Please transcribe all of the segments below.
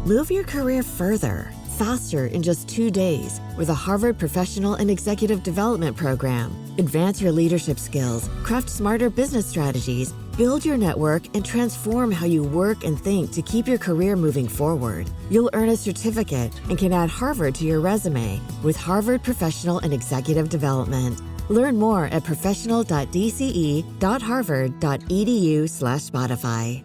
Move your career further, faster in just 2 days with a Harvard Professional and Executive Development Program. Advance your leadership skills, craft smarter business strategies, build your network, and transform how you work and think to keep your career moving forward. You'll earn a certificate and can add Harvard to your resume with Harvard Professional and Executive Development. Learn more at professional.dce.harvard.edu/Spotify.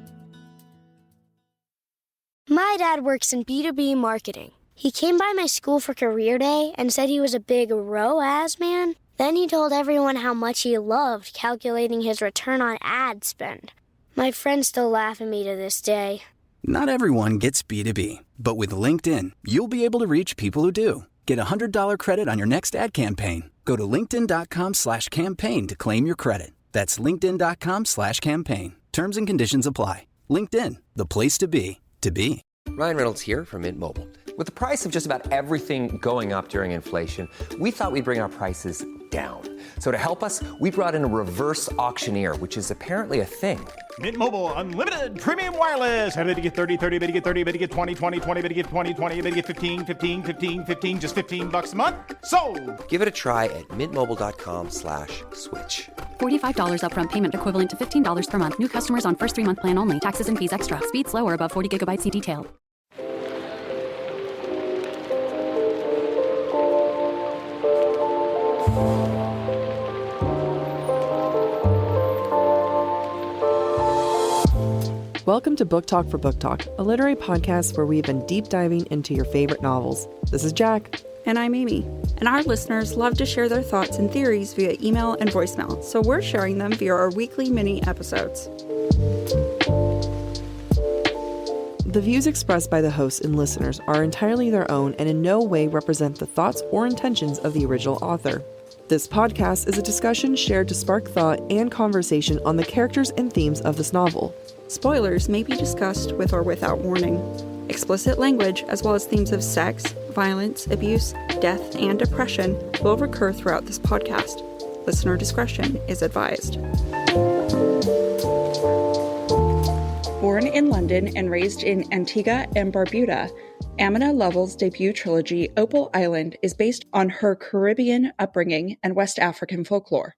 My dad works in B2B marketing. He came by my school for career day and said he was a big ROAS man. Then he told everyone how much he loved calculating his return on ad spend. My friends still laugh at me to this day. Not everyone gets B2B, but with LinkedIn, you'll be able to reach people who do. Get a $100 credit on your next ad campaign. Go to linkedin.com/campaign to claim your credit. That's linkedin.com/campaign. Terms and conditions apply. LinkedIn, the place to be, to be. Ryan Reynolds here from Mint Mobile. With the price of just about everything going up during inflation, we thought we'd bring our prices down. So to help us, we brought in a reverse auctioneer, which is apparently a thing. Mint Mobile Unlimited Premium Wireless. How to get 30, 30, bit to get 30, bit to get 20, 20, 20, bit to get 20, 20, bit to get 15, 15, 15, 15, just $15 a month? Sold! Give it a try at mintmobile.com/switch. $45 upfront payment equivalent to $15 per month. New customers on first 3-month plan only. Taxes and fees extra. Speed slower above 40 gigabytes. See detail. Welcome to Book Talk for Book Talk, a literary podcast where we've been deep diving into your favorite novels. This is Jack. And I'm Amy. And our listeners love to share their thoughts and theories via email and voicemail, so we're sharing them via our weekly mini episodes. The views expressed by the hosts and listeners are entirely their own and in no way represent the thoughts or intentions of the original author. This podcast is a discussion shared to spark thought and conversation on the characters and themes of this novel. Spoilers may be discussed with or without warning. Explicit language, as well as themes of sex, violence, abuse, death, and depression, will recur throughout this podcast. Listener discretion is advised. Born in London and raised in Antigua and Barbuda, Amina Lovell's debut trilogy, Opal Island, is based on her Caribbean upbringing and West African folklore.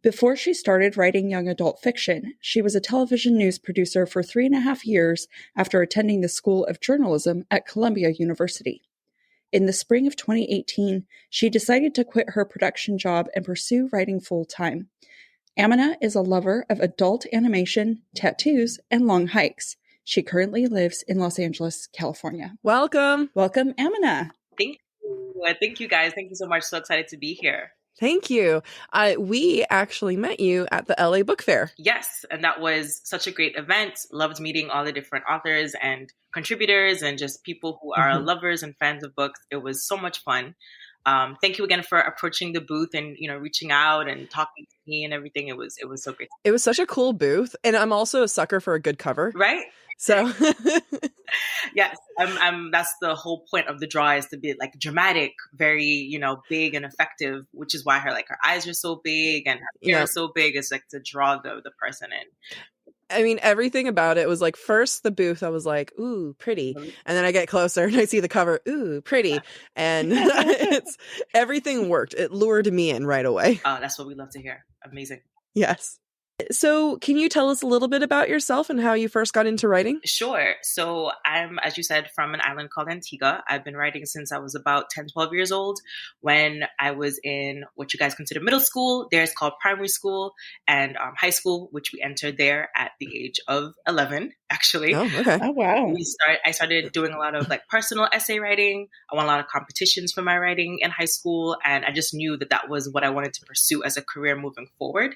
Before she started writing young adult fiction, she was a television news producer for 3.5 years after attending the School of Journalism at Columbia University. In the spring of 2018, she decided to quit her production job and pursue writing full-time. Amina is a lover of adult animation, tattoos, and long hikes. She currently lives in Los Angeles, California. Welcome. Welcome, Amina. Thank you. Thank you, guys. Thank you so much. So excited to be here. Thank you. We actually met you at the LA Book Fair. Yes, and that was such a great event. Loved meeting all the different authors and contributors and just people who are lovers and fans of books. It was so much fun. Thank you again for approaching the booth and, reaching out and talking to me and everything. It was so great. It was such a cool booth. And I'm also a sucker for a good cover. Right? So yes, that's the whole point of the draw, is to be like dramatic, very, big and effective, which is why her eyes are so big and her hair is so big. It's like to draw the person in. I mean, everything about it was like, first the booth, I was like, ooh, pretty. And then I get closer and I see the cover, ooh, pretty. And everything worked. It lured me in right away. Oh, that's what we love to hear. Amazing. Yes. So can you tell us a little bit about yourself and how you first got into writing? Sure. So I'm, as you said, from an island called Antigua. I've been writing since I was about 10, 12 years old. When I was in what you guys consider middle school, there's called primary school, and high school, which we entered there at the age of 11, actually. Oh, okay. Oh, wow. I started doing a lot of personal essay writing. I won a lot of competitions for my writing in high school. And I just knew that was what I wanted to pursue as a career moving forward.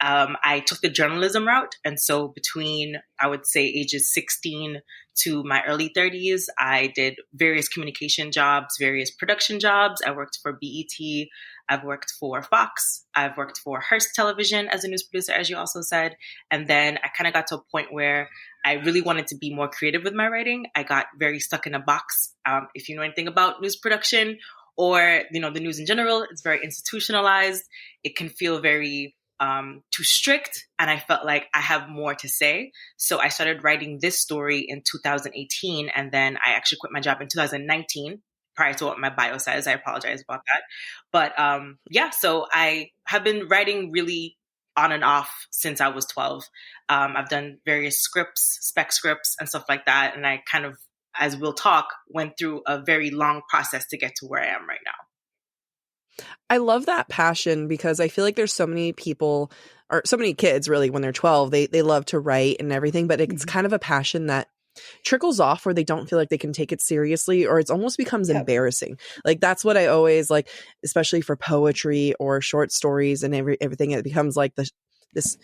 I took the journalism route. And so between, I would say, ages 16 to my early 30s, I did various communication jobs, various production jobs. I worked for BET. I've worked for Fox. I've worked for Hearst Television as a news producer, as you also said. And then I kind of got to a point where I really wanted to be more creative with my writing. I got very stuck in a box. If you know anything about news production or, the news in general, it's very institutionalized. It can feel very too strict, and I felt like I have more to say. So I started writing this story in 2018, and then I actually quit my job in 2019, prior to what my bio says. I apologize about that. But yeah, so I have been writing really on and off since I was 12. I've done various scripts, spec scripts, and stuff like that. And I kind of, as we'll talk, went through a very long process to get to where I am right now. I love that passion because I feel like there's so many people or so many kids really when they're 12, they love to write and everything, but it's kind of a passion that trickles off where they don't feel like they can take it seriously, or it almost becomes embarrassing. Like that's what I always like, especially for poetry or short stories and everything. It becomes like this.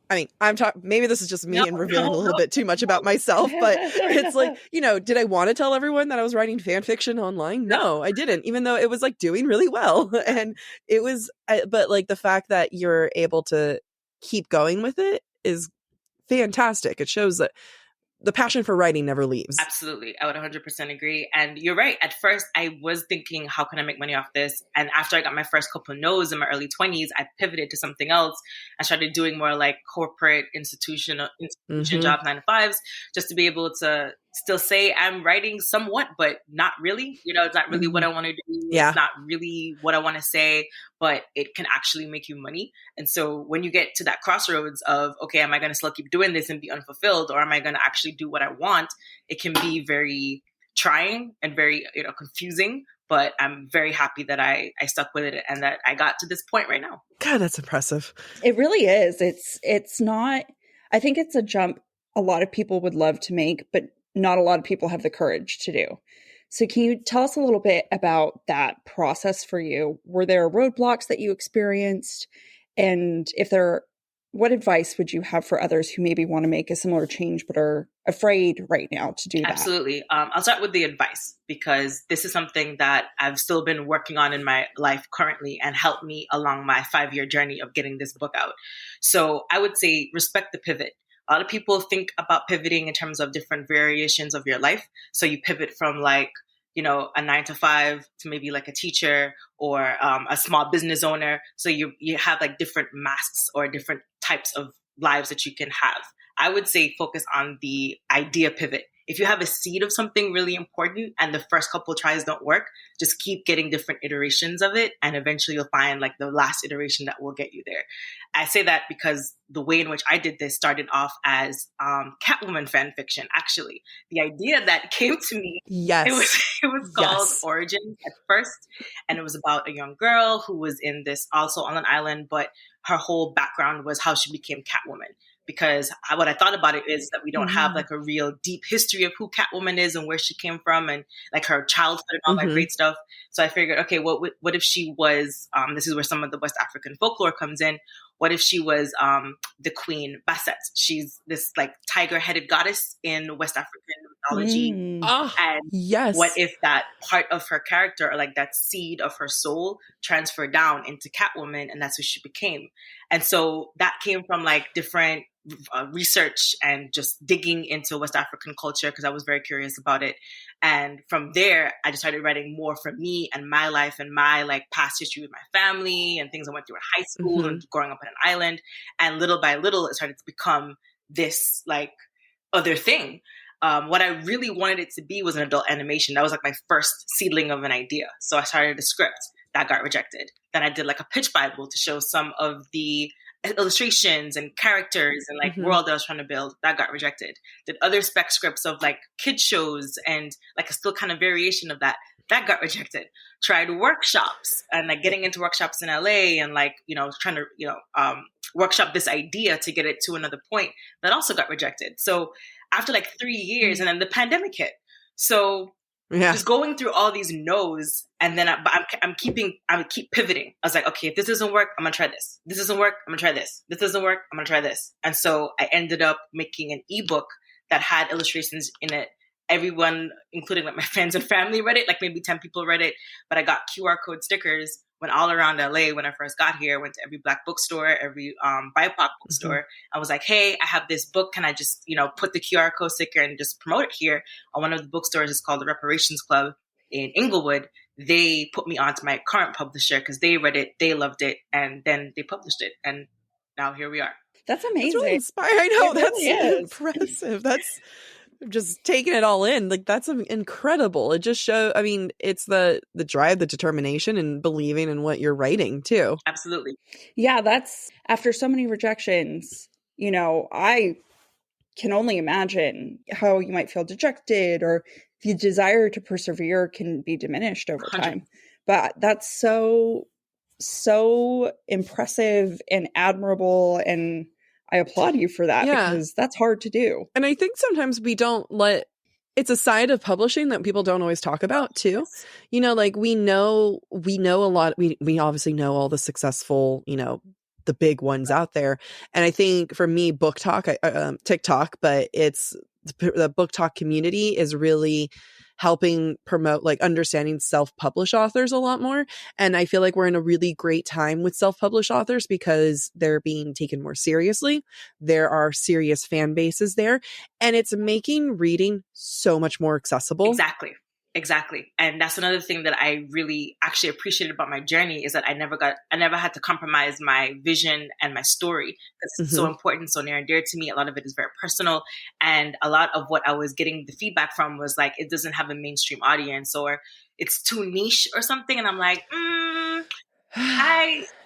I mean, I'm talking, maybe this is just me and revealing a little bit too much about myself, but it's like, you know, did I want to tell everyone that I was writing fan fiction online? No, I didn't, even though it was like doing really well. And it was, but like the fact that you're able to keep going with it is fantastic. It shows that the passion for writing never leaves. Absolutely. I would 100% agree. And you're right. At first, I was thinking, how can I make money off this? And after I got my first couple of no's in my early 20s, I pivoted to something else. I started doing more like corporate institution jobs, 9 to 5s, just to be able to still say I'm writing somewhat, but not really. You know, it's not really what I want to do. Yeah. It's not really what I want to say, but it can actually make you money. And so when you get to that crossroads of, okay, am I going to still keep doing this and be unfulfilled, or am I going to actually do what I want? It can be very trying and very, you know, confusing, but I'm very happy that I stuck with it and that I got to this point right now. God, that's impressive. It really is. It's not, I think it's a jump a lot of people would love to make, but not a lot of people have the courage to do. So can you tell us a little bit about that process for you? Were there roadblocks that you experienced? And if there, what advice would you have for others who maybe want to make a similar change but are afraid right now to do that? Absolutely. I'll start with the advice, because this is something that I've still been working on in my life currently and helped me along my 5-year journey of getting this book out. So I would say respect the pivot. A lot of people think about pivoting in terms of different variations of your life. So you pivot from like, you know, a 9 to 5 to maybe like a teacher or a small business owner. So you have like different masks or different types of lives that you can have. I would say focus on the idea pivot. If you have a seed of something really important and the first couple tries don't work, just keep getting different iterations of it. And eventually you'll find like the last iteration that will get you there. I say that because the way in which I did this started off as Catwoman fan fiction. Actually, the idea that came to me, it was called Origins at first. And it was about a young girl who was in this also on an island, but her whole background was how she became Catwoman. Because what I thought about it is that we don't have like a real deep history of who Catwoman is and where she came from and like her childhood and all that great stuff. So I figured, okay, what if she was, this is where some of the West African folklore comes in. What if she was the Queen Basset? She's this like tiger-headed goddess in West African mythology. And what if that part of her character, or like that seed of her soul, transferred down into Catwoman, and that's who she became? And so that came from like different research and just digging into West African culture, because I was very curious about it. And from there, I just started writing more for me and my life and my like past history with my family and things I went through in high school and growing up on an island. And little by little, it started to become this like other thing. What I really wanted it to be was an adult animation. That was like my first seedling of an idea. So I started a script that got rejected. Then I did like a pitch Bible to show some of the illustrations and characters and like world that I was trying to build. That got rejected. Did other spec scripts of like kid shows and like a still kind of variation of that. That got rejected. Tried workshops and like getting into workshops in LA and like, you know, trying to, you know, workshop this idea to get it to another point. That also got rejected. So after like 3 years and then the pandemic hit. So just going through all these no's, and then I keep pivoting. I was like, okay, if this doesn't work, I'm gonna try this. This doesn't work, I'm gonna try this. This doesn't work, I'm gonna try this. And so I ended up making an ebook that had illustrations in it. Everyone, including like my friends and family, read it. Like maybe 10 people read it. But I got QR code stickers. Went all around LA when I first got here. Went to every Black bookstore, every BIPOC bookstore. I was like, hey, I have this book. Can I just, you know, put the QR code sticker and just promote it here? One of the bookstores is called the Reparations Club in Inglewood. They put me onto my current publisher because they read it, they loved it, and then they published it. And now here we are. That's amazing. It's really inspiring. I know, It that's really is. impressive. That's just taking it all in. Like, that's incredible. It just shows, I mean, it's the drive, the determination, and believing in what you're writing too. Absolutely. Yeah, that's after so many rejections, I can only imagine how you might feel dejected, or the desire to persevere can be diminished over 100. time. But that's so impressive and admirable, and I applaud you for that, because that's hard to do. And I think sometimes we don't it's a side of publishing that people don't always talk about too. Like we know a lot. We obviously know all the successful, the big ones out there. And I think for me, book talk, TikTok, but it's the book talk community is really helping promote like understanding self-published authors a lot more. And I feel like we're in a really great time with self-published authors because they're being taken more seriously. There are serious fan bases there, and it's making reading so much more accessible. Exactly. And that's another thing that I really actually appreciated about my journey, is that I never had to compromise my vision and my story. It's so important, so near and dear to me. A lot of it is very personal. And a lot of what I was getting the feedback from was like, it doesn't have a mainstream audience, or it's too niche or something. And I'm like,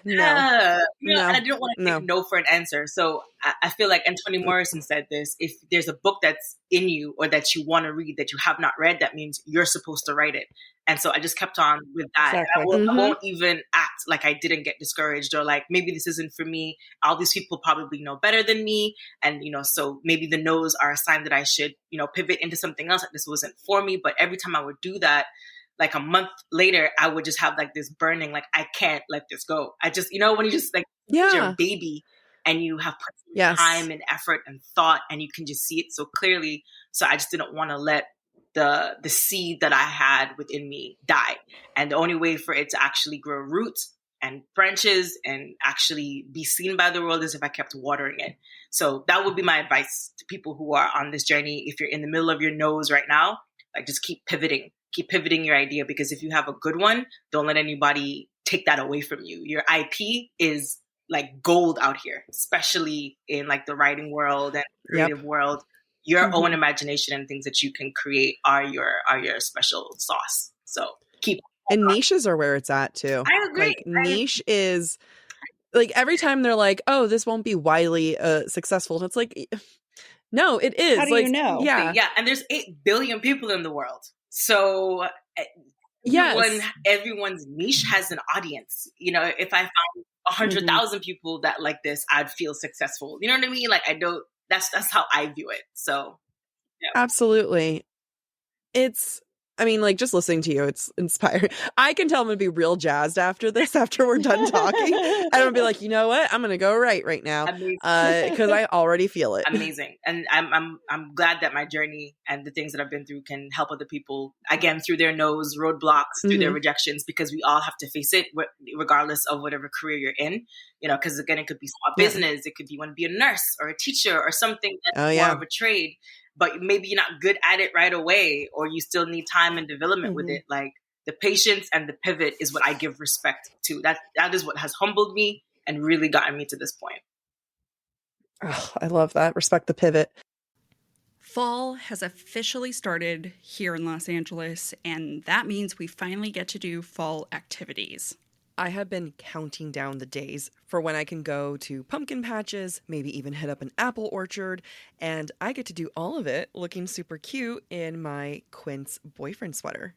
No. and I didn't want to take no for an answer. So I feel like Anthony Morrison said this: if there's a book that's in you or that you want to read that you have not read, that means you're supposed to write it. And so I just kept on with that. Exactly. I won't even act like I didn't get discouraged, or like maybe this isn't for me. All these people probably know better than me. And, so maybe the no's are a sign that I should, pivot into something else. Like this wasn't for me. But every time I would do that, like a month later, I would just have like this burning, like, I can't let this go. I just, when you just like, your baby and you have put time and effort and thought, and you can just see it so clearly. So I just didn't want to let the seed that I had within me die. And the only way for it to actually grow roots and branches and actually be seen by the world is if I kept watering it. So that would be my advice to people who are on this journey. If you're in the middle of your nose right now, like just keep pivoting your idea, because if you have a good one, don't let anybody take that away from you. Your IP is like gold out here, especially in like the writing world and creative world. Your own imagination and things that you can create are your special sauce. So keep. And niches are where it's at too. I agree. Like niche is like every time they're like, oh, this won't be widely successful. It's like, no, it is. How do you know? Yeah. And there's 8 billion people in the world. So everyone's niche has an audience. If I found 100,000 people that like this, I'd feel successful. You know what I mean? Like that's how I view it. So absolutely. Like just listening to you, it's inspiring. I can tell I'm going to be real jazzed after we're done talking. And I'm going to be like, you know what? I'm going to go right now. Because I already feel it. Amazing. And I'm glad that my journey and the things that I've been through can help other people, again, through their no's, roadblocks, through their rejections, because we all have to face it regardless of whatever career you're in. Because again, it could be small business. It could be you want to be a nurse or a teacher or something that's more of a trade. But maybe you're not good at it right away, or you still need time and development with it. Like the patience and the pivot is what I give respect to. That is what has humbled me and really gotten me to this point. Oh, I love that. Respect the pivot. Fall has officially started here in Los Angeles, and that means we finally get to do fall activities. I have been counting down the days for when I can go to pumpkin patches, maybe even hit up an apple orchard, and I get to do all of it looking super cute in my Quince boyfriend sweater.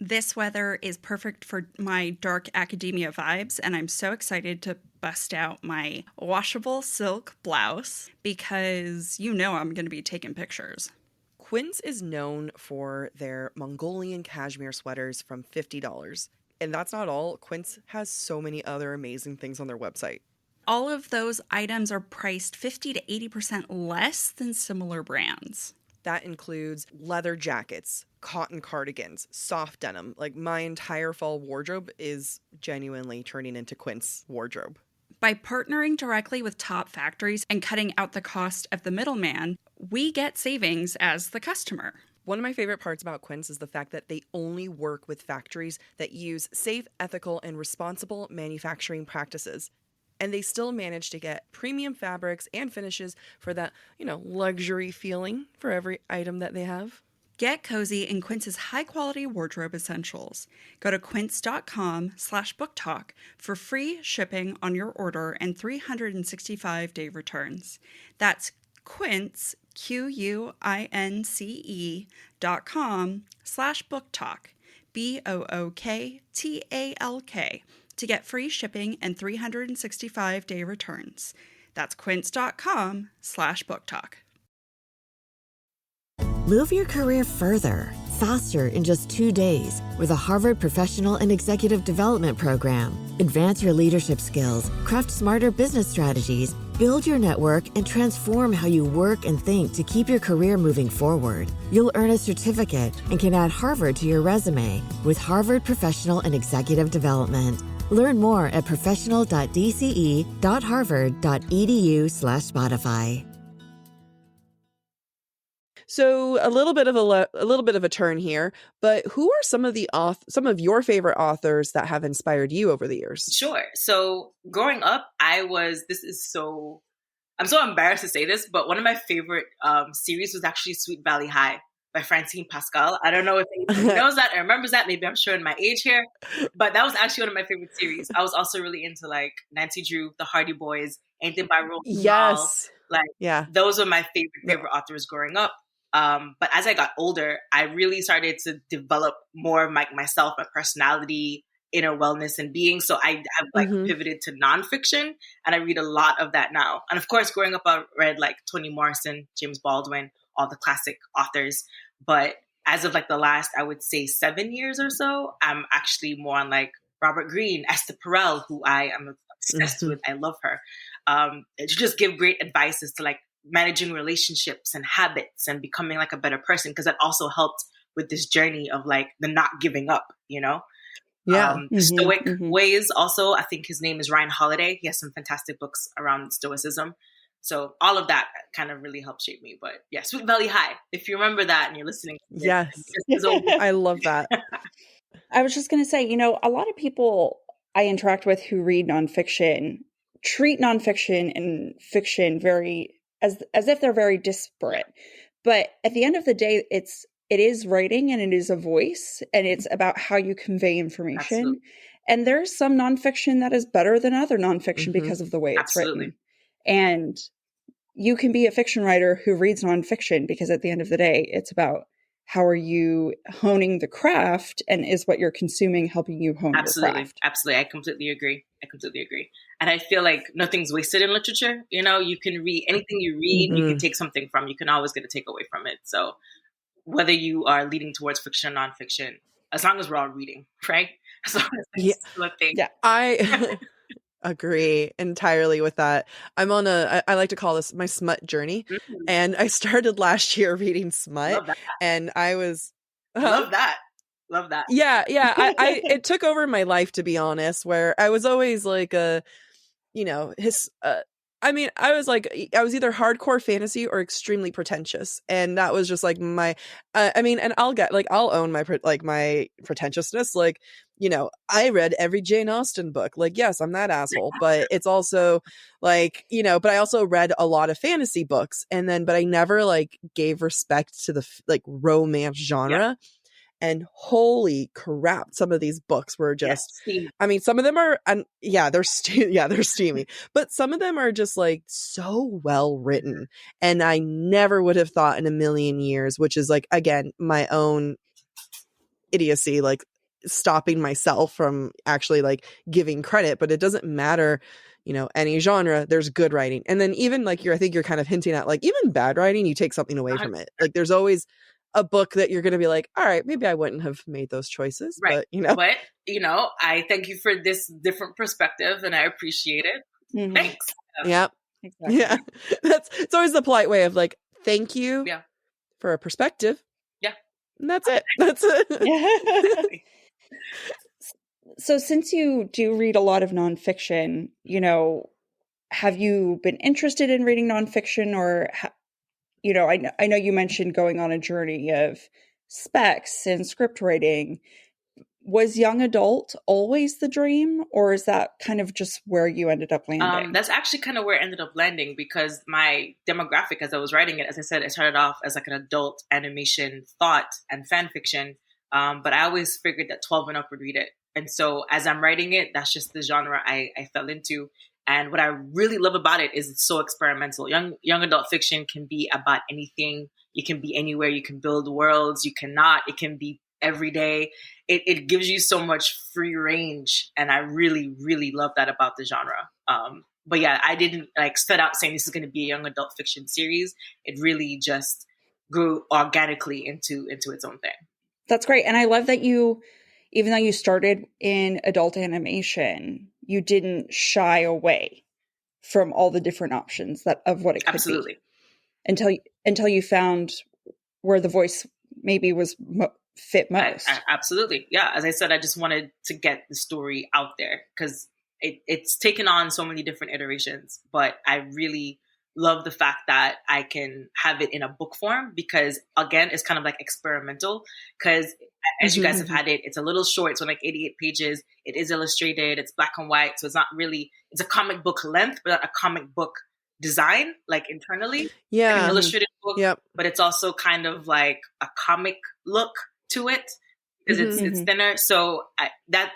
This weather is perfect for my dark academia vibes, and I'm so excited to bust out my washable silk blouse because I'm going to be taking pictures. Quince is known for their Mongolian cashmere sweaters from $50. And that's not all. Quince has so many other amazing things on their website. All of those items are priced 50 to 80% less than similar brands. That includes leather jackets, cotton cardigans, soft denim. Like my entire fall wardrobe is genuinely turning into Quince wardrobe. By partnering directly with top factories and cutting out the cost of the middleman, we get savings as the customer. One of my favorite parts about Quince is the fact that they only work with factories that use safe, ethical, and responsible manufacturing practices. and they still manage to get premium fabrics and finishes for that, luxury feeling for every item that they have. Get cozy in Quince's high-quality wardrobe essentials. Go to quince.com/booktalk for free shipping on your order and 365-day returns. That's Quince, QUINCE.com/booktalk, BOOKTALK, to get free shipping and 365-day returns. That's quince.com/booktalk. Move your career further, faster in just 2 days with a Harvard Professional and Executive Development Program. Advance your leadership skills, craft smarter business strategies, build your network, and transform how you work and think to keep your career moving forward. You'll earn a certificate and can add Harvard to your resume with Harvard Professional and Executive Development. Learn more at professional.dce.harvard.edu/Spotify. So a little bit of a turn here, but who are some of some of your favorite authors that have inspired you over the years? Sure. So growing up, I'm so embarrassed to say this, but one of my favorite series was actually Sweet Valley High by Francine Pascal. I don't know if anybody knows that or remembers that. Maybe I'm showing my age here, but that was actually one of my favorite series. I was also really into like Nancy Drew, the Hardy Boys, Anything by Roald Dahl. Yes. Those were my favorite authors growing up. But as I got older, I really started to develop more of myself, my personality, inner wellness and being. So I have pivoted to nonfiction, and I read a lot of that now. And of course, growing up, I read like Toni Morrison, James Baldwin, all the classic authors. But as of like the last, I would say 7 years or so, I'm actually more on like Robert Greene, Esther Perel, who I am obsessed with. I love her. To just give great advice as to like managing relationships and habits and becoming like a better person, because that also helped with this journey of like the not giving up, Stoic ways also. I think his name is Ryan Holiday. He has some fantastic books around stoicism. So all of that kind of really helped shape me. But yeah, Sweet Valley High, if you remember that and you're listening. Yes. I love that. I was just going to say, a lot of people I interact with who read nonfiction treat nonfiction and fiction very as if they're very disparate. But at the end of the day, it is writing and it is a voice, and it's about how you convey information. Absolutely. And there's some nonfiction that is better than other nonfiction because of the way it's written. And you can be a fiction writer who reads nonfiction, because at the end of the day, it's about how are you honing the craft, and is what you're consuming helping you hone your craft? Absolutely. I completely agree. And I feel like nothing's wasted in literature. You can read anything you read, you can take something from, you can always get a takeaway from it. So whether you are leaning towards fiction or nonfiction, as long as we're all reading, right? As long as it's still a thing. Yeah, I agree entirely with that. I'm on I like to call this my smut journey. And I started last year reading smut, and I was Love that. Yeah. I it took over my life, to be honest, where I was always like I was either hardcore fantasy or extremely pretentious. And that was just like my, and I'll own my pretentiousness. Like, I read every Jane Austen book. Like, yes, I'm that asshole, but it's also like, but I also read a lot of fantasy books, but I never like gave respect to the like romance genre. Yeah. And holy crap, some of these books were just, some of them are, they're steamy, but some of them are just like so well written. And I never would have thought in a million years, which is like, again, my own idiocy, like stopping myself from actually like giving credit, but it doesn't matter, any genre, there's good writing. And then even like I think you're kind of hinting at like even bad writing, you take something away from it. Like there's always a book that you're going to be like, all right, maybe I wouldn't have made those choices, right. But I thank you for this different perspective, and I appreciate it. Thanks. Yep. Exactly. Yeah. It's always the polite way of like, thank you for a perspective. Yeah. And that's it. So since you do read a lot of nonfiction, have you been interested in reading nonfiction, or I know you mentioned going on a journey of specs and script writing. Was young adult always the dream, or is that kind of just where you ended up landing? That's actually kind of where it ended up landing, because my demographic, as I was writing it, as I said, it started off as like an adult animation thought and fan fiction. But I always figured that 12 and up would read it. And so as I'm writing it, that's just the genre I fell into. And what I really love about it is it's so experimental. Young adult fiction can be about anything. You can be anywhere. You can build worlds. You cannot. It can be every day. It gives you so much free range. And I really, really love that about the genre. But yeah, I didn't like set out saying this is going to be a young adult fiction series. It really just grew organically into its own thing. That's great. And I love that you, even though you started in adult animation, you didn't shy away from all the different options of what it could Absolutely. be until you found where the voice maybe was fit most. Absolutely. Yeah. As I said, I just wanted to get the story out there because it's taken on so many different iterations, but I really love the fact that I can have it in a book form because, again, it's kind of like experimental because as you guys have had it, it's a little short. It's like 88 pages. It is illustrated. It's black and white. So it's not really, it's a comic book length, but not a comic book design, like internally. Yeah. Like an illustrated book, but it's also kind of like a comic look to it because it's thinner. So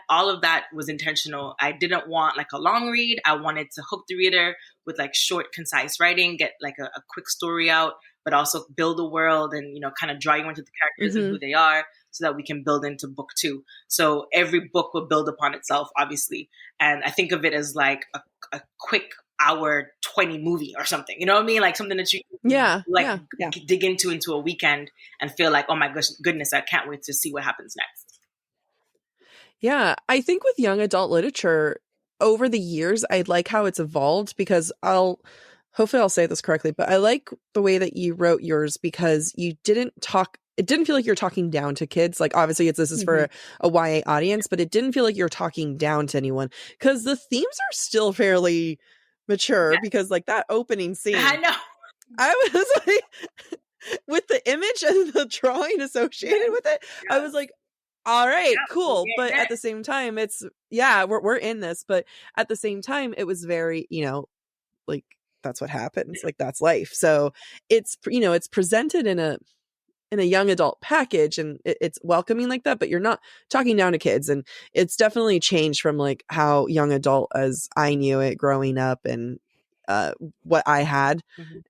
all of that was intentional. I didn't want like a long read. I wanted to hook the reader with like short, concise writing, get like a quick story out, but also build a world and, kind of draw you into the characters and who they are so that we can build into book 2. So every book will build upon itself, obviously. And I think of it as like a quick hour 20 movie or something, you know what I mean? Like something that you dig into a weekend and feel like, oh my goodness, I can't wait to see what happens next. Yeah, I think with young adult literature over the years, I like how it's evolved because hopefully I'll say this correctly, but I like the way that you wrote yours because you didn't talk. It didn't feel like you're talking down to kids. Like obviously this is for a YA audience, but it didn't feel like you're talking down to anyone because the themes are still fairly mature because like that opening scene. I know. I was like, with the image and the drawing associated with it, I was like, all right, cool. But at the same time, it's, we're in this. But at the same time, it was very, like that's what happens. Like that's life. So it's, it's presented in a young adult package and it's welcoming like that, but you're not talking down to kids. And it's definitely changed from like how young adult as I knew it growing up and what I had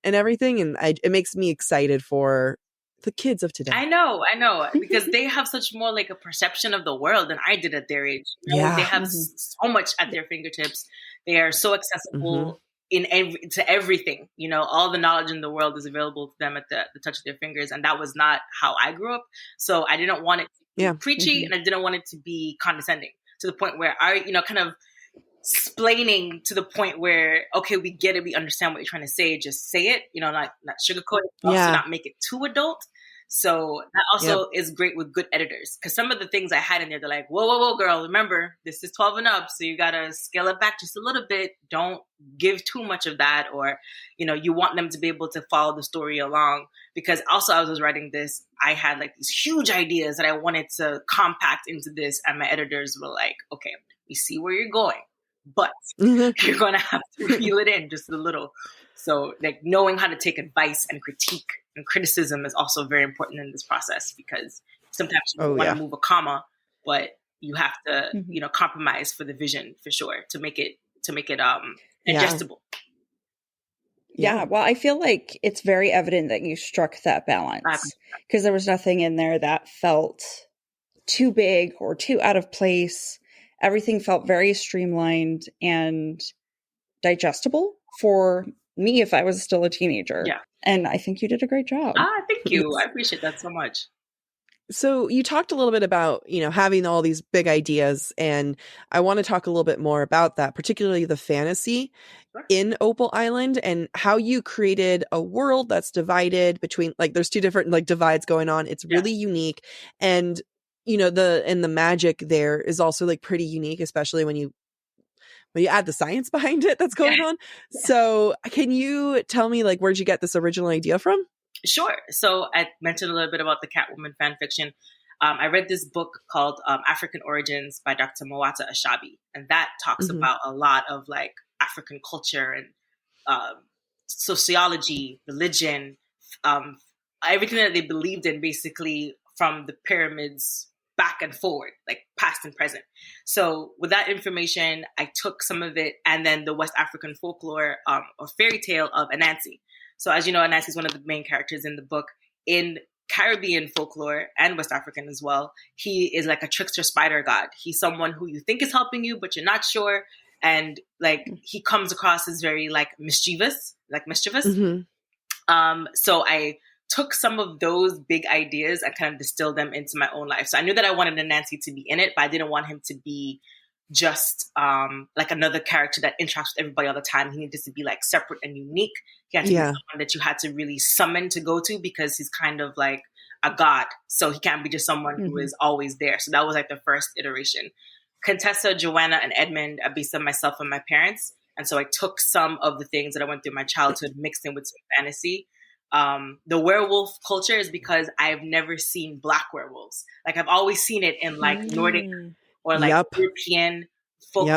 and everything. And it makes me excited for the kids of today. I know, because they have such more like a perception of the world than I did at their age. They have so much at their fingertips. They are so accessible to everything. All the knowledge in the world is available to them at the touch of their fingers. And that was not how I grew up. So I didn't want it to be preachy and I didn't want it to be condescending to the point where I, kind of explaining to the point where, okay, we get it. We understand what you're trying to say. Just say it, not sugarcoat it, also not make it too adult. So that also is great with good editors because some of the things I had in there, they're like, whoa, girl, remember, this is 12 and up. So you got to scale it back just a little bit. Don't give too much of that. Or, you want them to be able to follow the story along because also as I was writing this, I had like these huge ideas that I wanted to compact into this. And my editors were like, okay, we see where you're going, but you're going to have to reel it in just a little. So like knowing how to take advice and critique and criticism is also very important in this process because sometimes you want to move a comma, but you have to, compromise for the vision for sure to make it digestible. Yeah. Well, I feel like it's very evident that you struck that balance because there was nothing in there that felt too big or too out of place. Everything felt very streamlined and digestible for me if I was still a teenager. Yeah. And I think you did a great job. Thank you. I appreciate that so much. So you talked a little bit about, having all these big ideas, and I want to talk a little bit more about that, particularly the fantasy in Opal Island and how you created a world that's divided between, like, there's two different like divides going on. It's really unique. And, the magic there is also like pretty unique, especially when you add the science behind it that's going on. So can you tell me, like, where'd you get this original idea from? Sure. So I mentioned a little bit about the Catwoman fan fiction. I read this book called African Origins by Dr. Mawata Ashabi. And that talks about a lot of like African culture and sociology, religion, everything that they believed in, basically from the pyramids back and forward, like past and present. So with that information, I took some of it and then the West African folklore or fairy tale of Anansi. So as you know, Anansi is one of the main characters in the book. In Caribbean folklore and West African as well, he is like a trickster spider god. He's someone who you think is helping you, but you're not sure. And like he comes across as very like mischievous. So I took some of those big ideas and kind of distilled them into my own life. So I knew that I wanted Anansi to be in it, but I didn't want him to be just like another character that interacts with everybody all the time. He needed to be like separate and unique. He had to be someone that you had to really summon to go to because he's kind of like a god. So he can't be just someone who is always there. So that was like the first iteration. Contessa, Joanna, and Edmund are based on myself and my parents. And so I took some of the things that I went through in my childhood, mixed in with some fantasy. The werewolf culture is because I've never seen black werewolves. Like I've always seen it in like Nordic or like European folk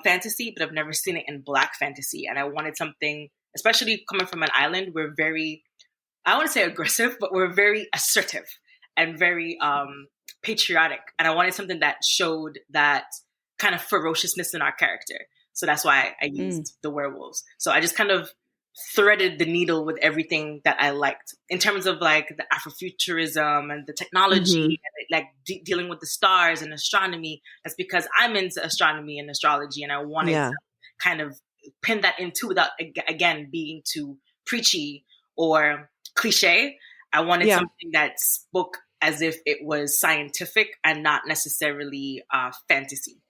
fantasy, but I've never seen it in black fantasy. And I wanted something, especially coming from an island, we're very, I want to say aggressive, but we're very assertive and very patriotic. And I wanted something that showed that kind of ferociousness in our character. So that's why I used the werewolves. So I just kind of threaded the needle with everything that I liked in terms of like the Afrofuturism and the technology, and like dealing with the stars and astronomy. That's because I'm into astronomy and astrology, and I wanted to kind of pin that into without again being too preachy or cliche. I wanted something that spoke as if it was scientific and not necessarily fantasy,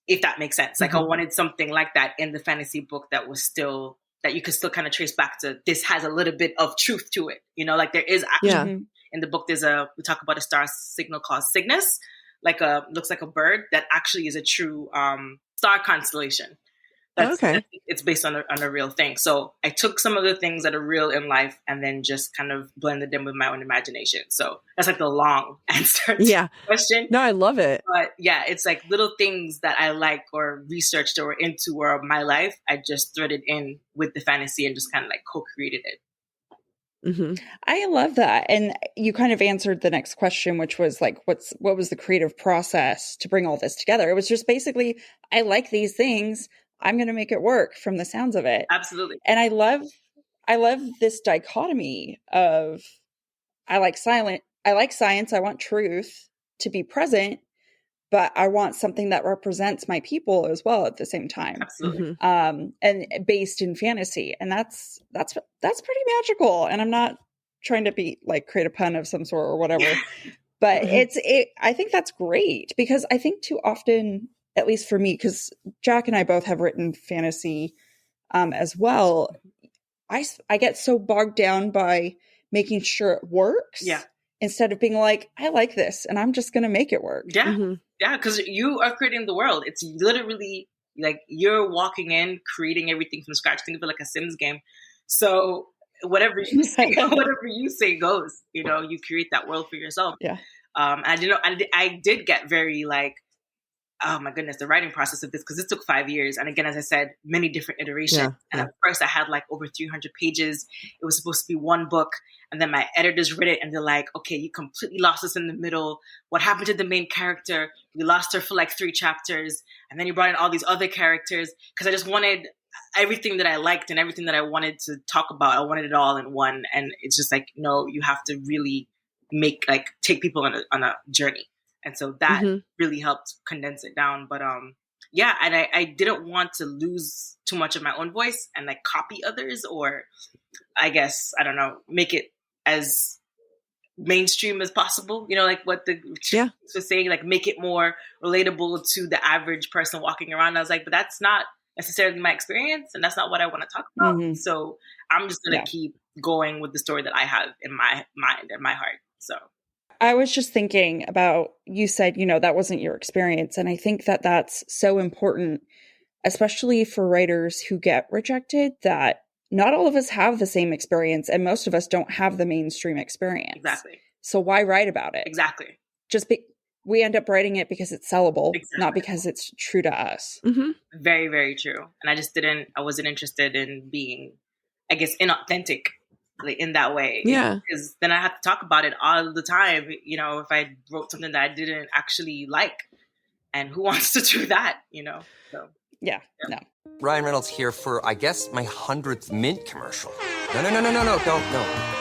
if that makes sense. Like I wanted something like that in the fantasy book that was still, that you could still kind of trace back to, this has a little bit of truth to it. You know, like there is actually in the book, we talk about a star signal called Cygnus, looks like a bird that actually is a true star constellation. It's based on a real thing. So I took some of the things that are real in life and then just kind of blended them with my own imagination. So that's like the long answer to the question. No, I love it. But yeah, it's like little things that I like or researched or into or my life. I just threaded in with the fantasy and just kind of like co-created it. I love that. And you kind of answered the next question, which was like, what was the creative process to bring all this together? It was just basically, I like these things. I'm going to make it work from the sounds of it. Absolutely. And I love this dichotomy of, I like science. I want truth to be present, but I want something that represents my people as well at the same time. Absolutely. And based in fantasy. And that's pretty magical. And I'm not trying to be like create a pun of some sort or whatever, but I think that's great because I think too often, at least for me, because Jack and I both have written fantasy as well. I get so bogged down by making sure it works. Yeah. Instead of being like, I like this and I'm just going to make it work. Yeah. Yeah. Because you are creating the world. It's literally like you're walking in, creating everything from scratch. Think of it like a Sims game. So whatever you say goes, you know, you create that world for yourself. Yeah. I did get very like, oh my goodness, the writing process of this, because this took 5 years. And again, as I said, many different iterations. And at first I had like over 300 pages. It was supposed to be one book. And then my editors read it and they're like, okay, you completely lost us in the middle. What happened to the main character? We lost her for like 3 chapters. And then you brought in all these other characters. Because I just wanted everything that I liked and everything that I wanted to talk about. I wanted it all in one. And it's just like, no, you have to really take people on a journey. And so that really helped condense it down. But and I didn't want to lose too much of my own voice and like copy others, or I guess, I don't know, make it as mainstream as possible. You know, like what the was saying, like make it more relatable to the average person walking around. I was like, but that's not necessarily my experience and that's not what I want to talk about. So I'm just going to keep going with the story that I have in my mind and my heart. So I was just thinking about, you said, you know, that wasn't your experience. And I think that that's so important, especially for writers who get rejected, that not all of us have the same experience and most of us don't have the mainstream experience. Exactly. So why write about it? Exactly. we end up writing it because it's sellable, Exactly. not because it's true to us. Mm-hmm. Very, very true. And I wasn't interested in being, I guess, inauthentic in that way. Yeah. Because then I have to talk about it all the time, if I wrote something that I didn't actually like. And who wants to do that, So. Yeah. No. Ryan Reynolds here for, I guess, my 100th Mint commercial. No,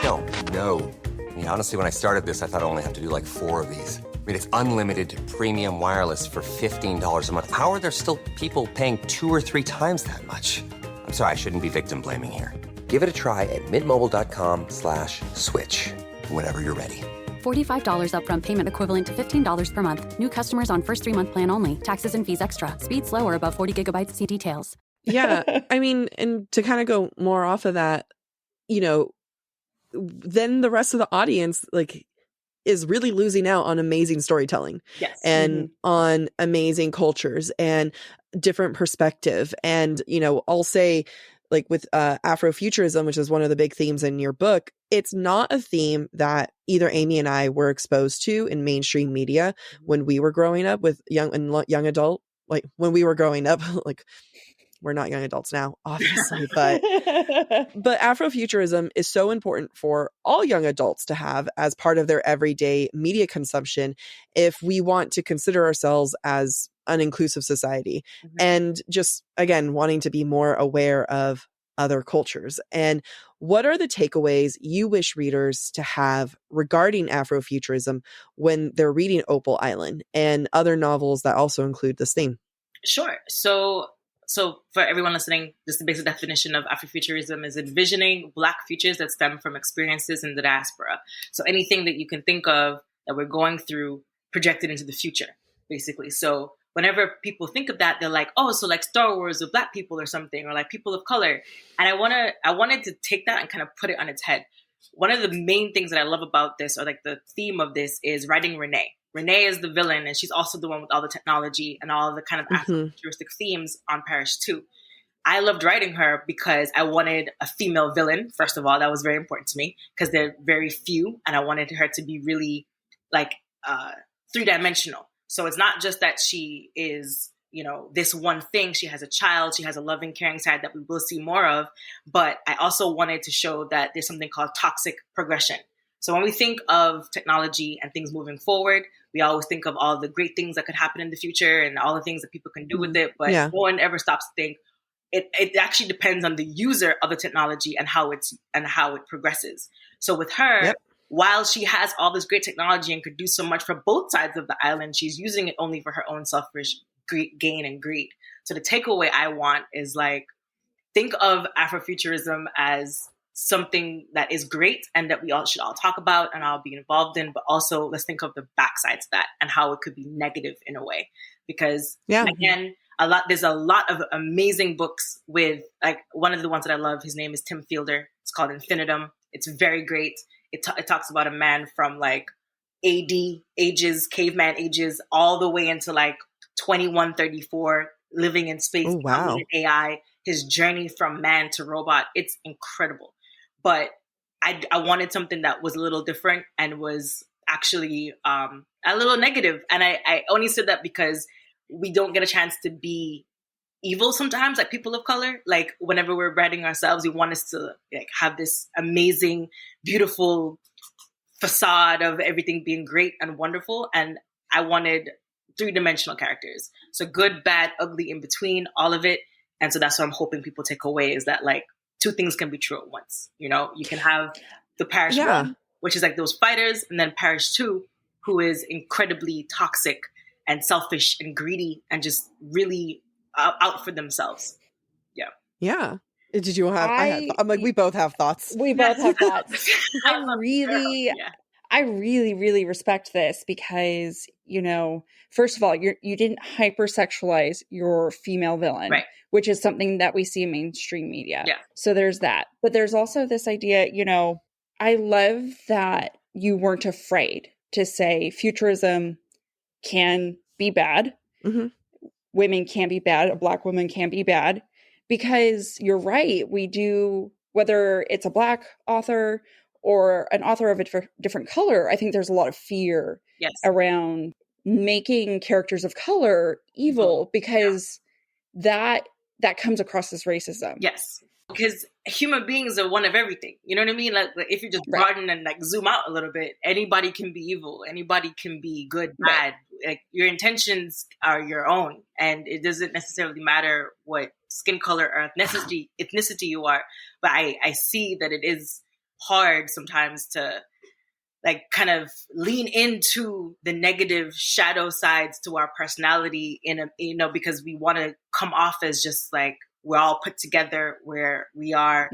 don't. I mean, honestly, when I started this, I thought I only have to do like 4 of these. I mean, it's unlimited premium wireless for $15 a month. How are there still people paying 2 or 3 times that much? I'm sorry, I shouldn't be victim blaming here. Give it a try at mintmobile.com/switch. Whenever you're ready. $45 upfront payment equivalent to $15 per month. New customers on first 3-month plan only. Taxes and fees extra. Speed slower above 40 gigabytes. See details. Yeah. I mean, and to kind of go more off of that, then the rest of the audience is really losing out on amazing storytelling. Yes. And on amazing cultures and different perspective. And, I'll say with Afrofuturism, which is one of the big themes in your book, it's not a theme that either Amy and I were exposed to in mainstream media when we were growing up with young adult, when we were growing up, we're not young adults now, obviously, but Afrofuturism is so important for all young adults to have as part of their everyday media consumption if we want to consider ourselves as an inclusive society. Mm-hmm. And just, again, wanting to be more aware of other cultures. And what are the takeaways you wish readers to have regarding Afrofuturism when they're reading Opal Island and other novels that also include this theme? Sure. So for everyone listening, just the basic definition of Afrofuturism is envisioning Black futures that stem from experiences in the diaspora. So anything that you can think of that we're going through projected into the future, basically. So whenever people think of that, they're like, oh, so like Star Wars with Black people or something, or like people of color. And I wanted to take that and kind of put it on its head. One of the main things that I love about this, or like the theme of this, is writing Renee. Renee is the villain, and she's also the one with all the technology and all the kind of Afrofuturistic themes on Parish 2. I loved writing her because I wanted a female villain. First of all, that was very important to me because they're very few, and I wanted her to be really three-dimensional. So it's not just that she is, this one thing. She has a child. She has a loving, caring side that we will see more of. But I also wanted to show that there's something called toxic progression. So when we think of technology and things moving forward, we always think of all the great things that could happen in the future and all the things that people can do with it. But no one ever stops to think it actually depends on the user of the technology and how it progresses. So with her, while she has all this great technology and could do so much for both sides of the island, she's using it only for her own selfish gain and greed. So the takeaway I want is think of Afrofuturism as something that is great and that we all should all talk about and all be involved in, but also let's think of the backsides of that and how it could be negative in a way. Because again, there's a lot of amazing books with, one of the ones that I love, his name is Tim Fielder. It's called Infinitum. It's very great. It talks about a man from AD ages, caveman ages, all the way into 2134, living in space, in AI, his journey from man to robot. It's incredible. But I wanted something that was a little different and was actually a little negative. And I only said that because we don't get a chance to be evil sometimes, like people of color. Whenever we're writing ourselves, we want us to have this amazing, beautiful facade of everything being great and wonderful. And I wanted 3-dimensional characters. So good, bad, ugly, in between, all of it. And so that's what I'm hoping people take away is that two things can be true at once. You can have the Parish 1, which is those fighters, and then Parish 2, who is incredibly toxic and selfish and greedy and just really out for themselves. Yeah. Yeah. Did you have? I'm we both have thoughts. We both have thoughts. I really, really respect this because first of all, you didn't hypersexualize your female villain, right? Which is something that we see in mainstream media. Yeah. So there's that, but there's also this idea. I love that you weren't afraid to say futurism can be bad. Mm-hmm. Women can be bad. A Black woman can be bad. Because you're right, we do, whether it's a Black author or an author of a different color, I think there's a lot of fear Yes. around making characters of color evil because that comes across as racism. Yes. Because human beings are one of everything. You know what I mean? Like if you just broaden and like zoom out a little bit, anybody can be evil. Anybody can be good, bad. Like your intentions are your own. And it doesn't necessarily matter what skin color or ethnicity you are. But I see that it is hard sometimes to like kind of lean into the negative shadow sides to our personality because we want to come off as just like we're all put together, where we are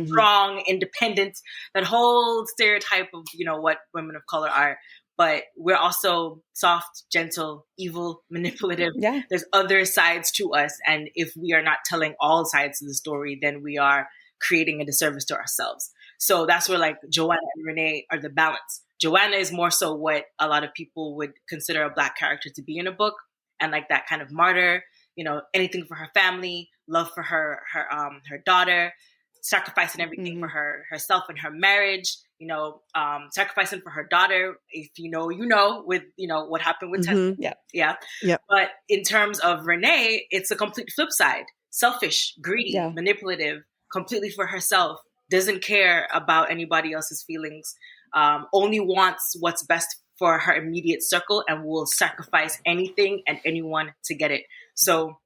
strong, independent, that whole stereotype of what women of color are. But we're also soft, gentle, evil, manipulative. Yeah. There's other sides to us, and if we are not telling all sides of the story, then we are creating a disservice to ourselves. So that's where like Joanna and Renee are the balance. Joanna is more so what a lot of people would consider a Black character to be in a book, and like that kind of martyr, anything for her family, love for her daughter, sacrificing everything for herself and her marriage, sacrificing for her daughter. If with what happened with Tessa. Yeah. But in terms of Renee, it's a complete flip side. Selfish, greedy, manipulative, completely for herself, doesn't care about anybody else's feelings, only wants what's best for her immediate circle, and will sacrifice anything and anyone to get it. So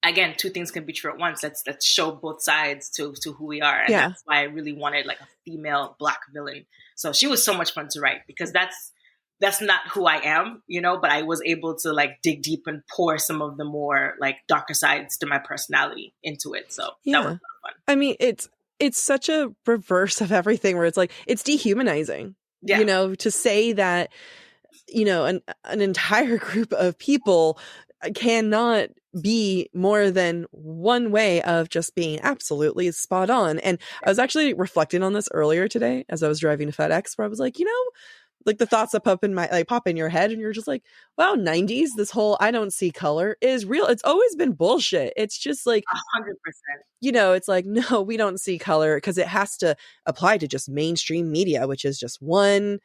again, two things can be true at once. Let's show both sides to who we are. And that's why I really wanted like a female Black villain. So she was so much fun to write, because that's not who I am, but I was able to like dig deep and pour some of the more like darker sides to my personality into it. So that was a lot of fun. I mean, it's such a reverse of everything, where it's like, it's dehumanizing, to say that, an entire group of people cannot be more than one way of just being absolutely spot on. And I was actually reflecting on this earlier today as I was driving to FedEx, where I was like, like the thoughts that pop in your head, and you're just like, wow, 90s, this whole I don't see color is real. It's always been bullshit. It's just like 100%. It's like, no, we don't see color, because it has to apply to just mainstream media, which is just one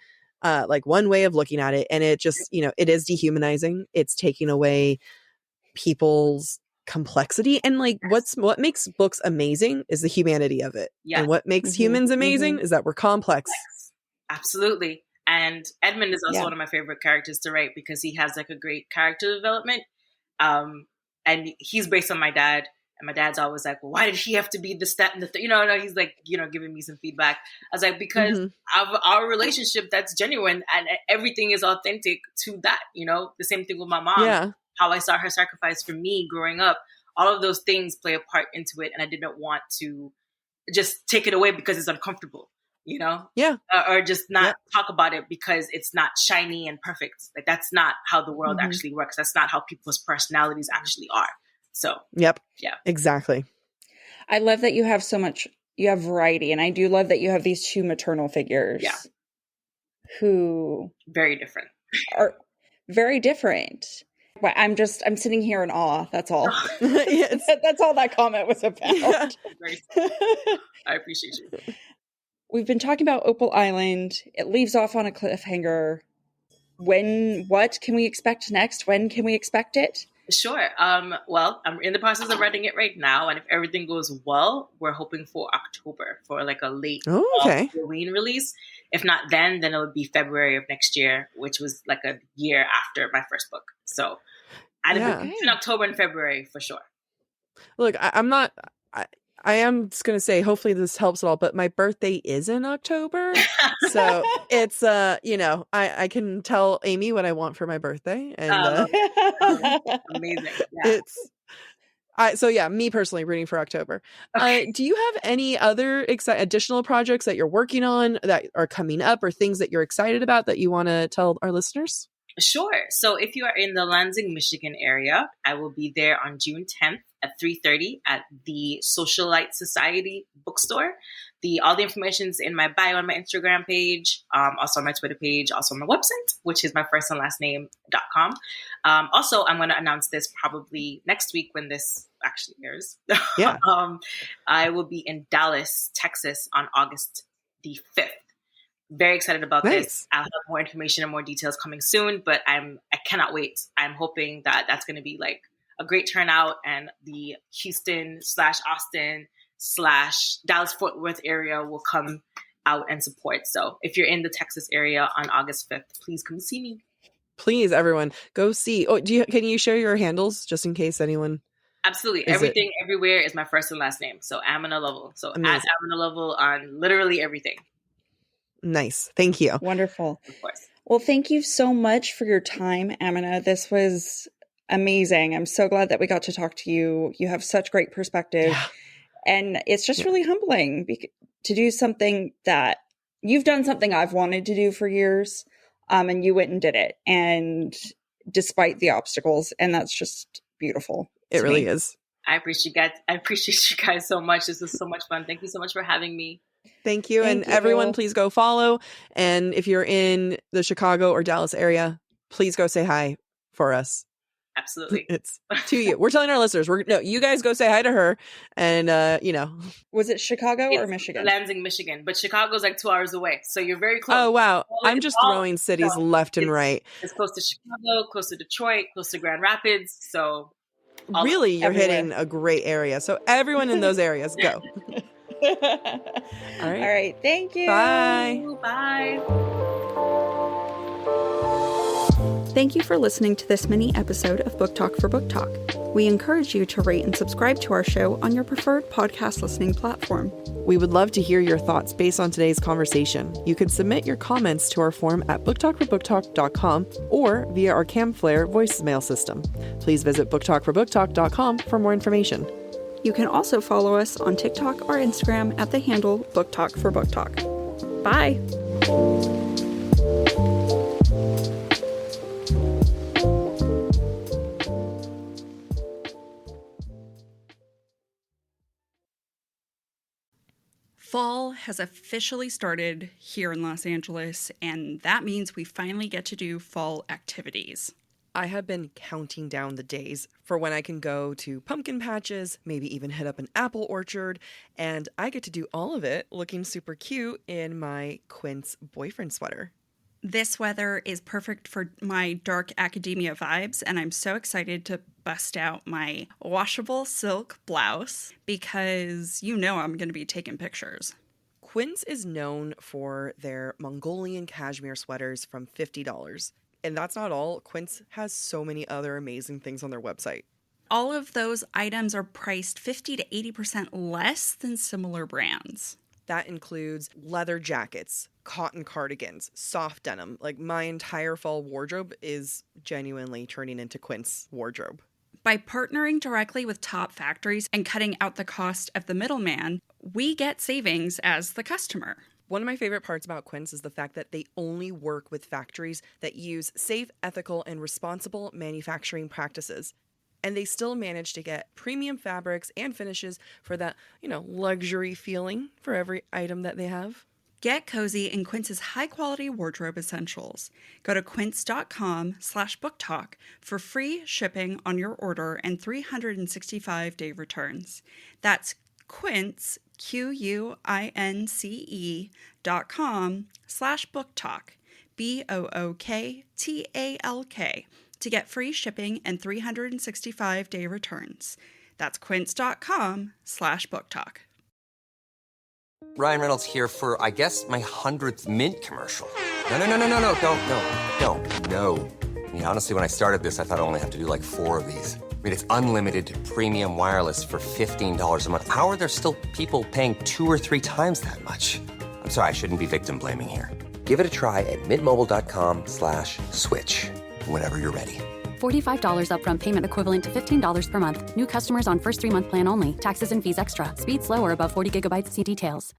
way of looking at it. And it just, it is dehumanizing. It's taking away people's complexity. And like what makes books amazing is the humanity of it. Yeah. And what makes humans amazing is that we're complex. Absolutely. And Edmund is also one of my favorite characters to write, because he has like a great character development. And he's based on my dad. And my dad's always like, well, why did he have to be this, that, and the he's like, giving me some feedback. I was like, because of our relationship, that's genuine, and everything is authentic to that. The same thing with my mom, how I saw her sacrifice for me growing up. All of those things play a part into it. And I didn't want to just take it away because it's uncomfortable, or just not talk about it because it's not shiny and perfect. Like that's not how the world actually works. That's not how people's personalities actually are. So, yeah, exactly. I love that you have you have variety. And I do love that you have these two maternal figures who very different are very different. I'm sitting here in awe. That's all. That's all that comment was about. I appreciate you. We've been talking about Opal Island. It leaves off on a cliffhanger. What can we expect next? When can we expect it? Sure. Well, I'm in the process of writing it right now, and if everything goes well, we're hoping for October for like a late Halloween release. If not then it would be February of next year, which was like a year after my first book. So in October and February for sure. Look, I am just going to say, hopefully this helps at all, but my birthday is in October. So it's, I can tell Amy what I want for my birthday. And amazing. Yeah. Me personally rooting for October. Okay. Do you have any other additional projects that you're working on that are coming up, or things that you're excited about that you want to tell our listeners? Sure. So if you are in the Lansing, Michigan area, I will be there on June 10th at 3:30 at the Socialite Society bookstore. All the information is in my bio on my Instagram page, also on my Twitter page, also on my website, which is my first and last name.com. Also, I'm going to announce this probably next week when this actually airs. Yeah. I will be in Dallas, Texas on August the 5th. very excited about Nice. this. I'll have more information and more details coming soon, but I cannot wait. I'm hoping that that's going to be like a great turnout, and the Houston/Austin/Dallas-Fort Worth area will come out and support. So if you're in the Texas area on August 5th, please come see me. Please, everyone, go see. Oh, can you share your handles just in case anyone? Absolutely. Everything, everywhere is my first and last name. So Amina Lovell. So Amazing. at Amina Lovell on literally everything. Nice. Thank you. Wonderful. Of course. Well, thank you so much for your time, Amina. This was amazing. I'm so glad that we got to talk to you. You have such great perspective. Yeah. And it's just really humbling to do something that you've done, something I've wanted to do for years. And you went and did it. And despite the obstacles, and that's just beautiful. It really is. I appreciate you guys so much. This was so much fun. Thank you so much for having me. Thank you. And everyone, please go follow. And if you're in the Chicago or Dallas area, please go say hi for us. Absolutely. It's to you. We're telling our listeners, you guys go say hi to her. And, Was it Chicago or Michigan? Lansing, Michigan. But Chicago's like 2 hours away. So you're very close. Oh, wow. I'm just throwing cities left and right. It's close to Chicago, close to Detroit, close to Grand Rapids. So really, you're hitting a great area. So everyone in those areas, go. All right. Thank you. Bye. Bye. Thank you for listening to this mini episode of Book Talk for Book Talk. We encourage you to rate and subscribe to our show on your preferred podcast listening platform. We would love to hear your thoughts based on today's conversation. You can submit your comments to our form at booktalkforbooktalk.com or via our Camflare voicemail system. Please visit booktalkforbooktalk.com for more information. You can also follow us on TikTok or Instagram at the handle Book Talk for Book Talk. Bye! Fall has officially started here in Los Angeles, and that means we finally get to do fall activities. I have been counting down the days for when I can go to pumpkin patches, maybe even hit up an apple orchard, and I get to do all of it looking super cute in my Quince boyfriend sweater. This weather is perfect for my dark academia vibes, and I'm so excited to bust out my washable silk blouse because I'm going to be taking pictures. Quince is known for their Mongolian cashmere sweaters from $50. And that's not all. Quince has so many other amazing things on their website. All of those items are priced 50 to 80% less than similar brands. That includes leather jackets, cotton cardigans, soft denim. Like, my entire fall wardrobe is genuinely turning into Quince wardrobe. By partnering directly with top factories and cutting out the cost of the middleman, we get savings as the customer. One of my favorite parts about Quince is the fact that they only work with factories that use safe, ethical, and responsible manufacturing practices. And they still manage to get premium fabrics and finishes for that, luxury feeling for every item that they have. Get cozy in Quince's high-quality wardrobe essentials. Go to quince.com/booktalk for free shipping on your order and 365-day returns. That's Quince, QUINCE.com/booktalk, BOOKTALK, to get free shipping and 365-day returns. That's quince.com/booktalk. Ryan Reynolds here for, I guess, my 100th Mint commercial. No, don't. I mean, honestly, when I started this, I thought I only have to do like 4 of these. I mean, it's unlimited premium wireless for $15 a month. How are there still people paying 2 or 3 times that much? I'm sorry, I shouldn't be victim blaming here. Give it a try at mintmobile.com/switch. Whenever you're ready. $45 upfront payment equivalent to $15 per month. New customers on first 3-month plan only. Taxes and fees extra. Speed slower above 40 gigabytes. See details.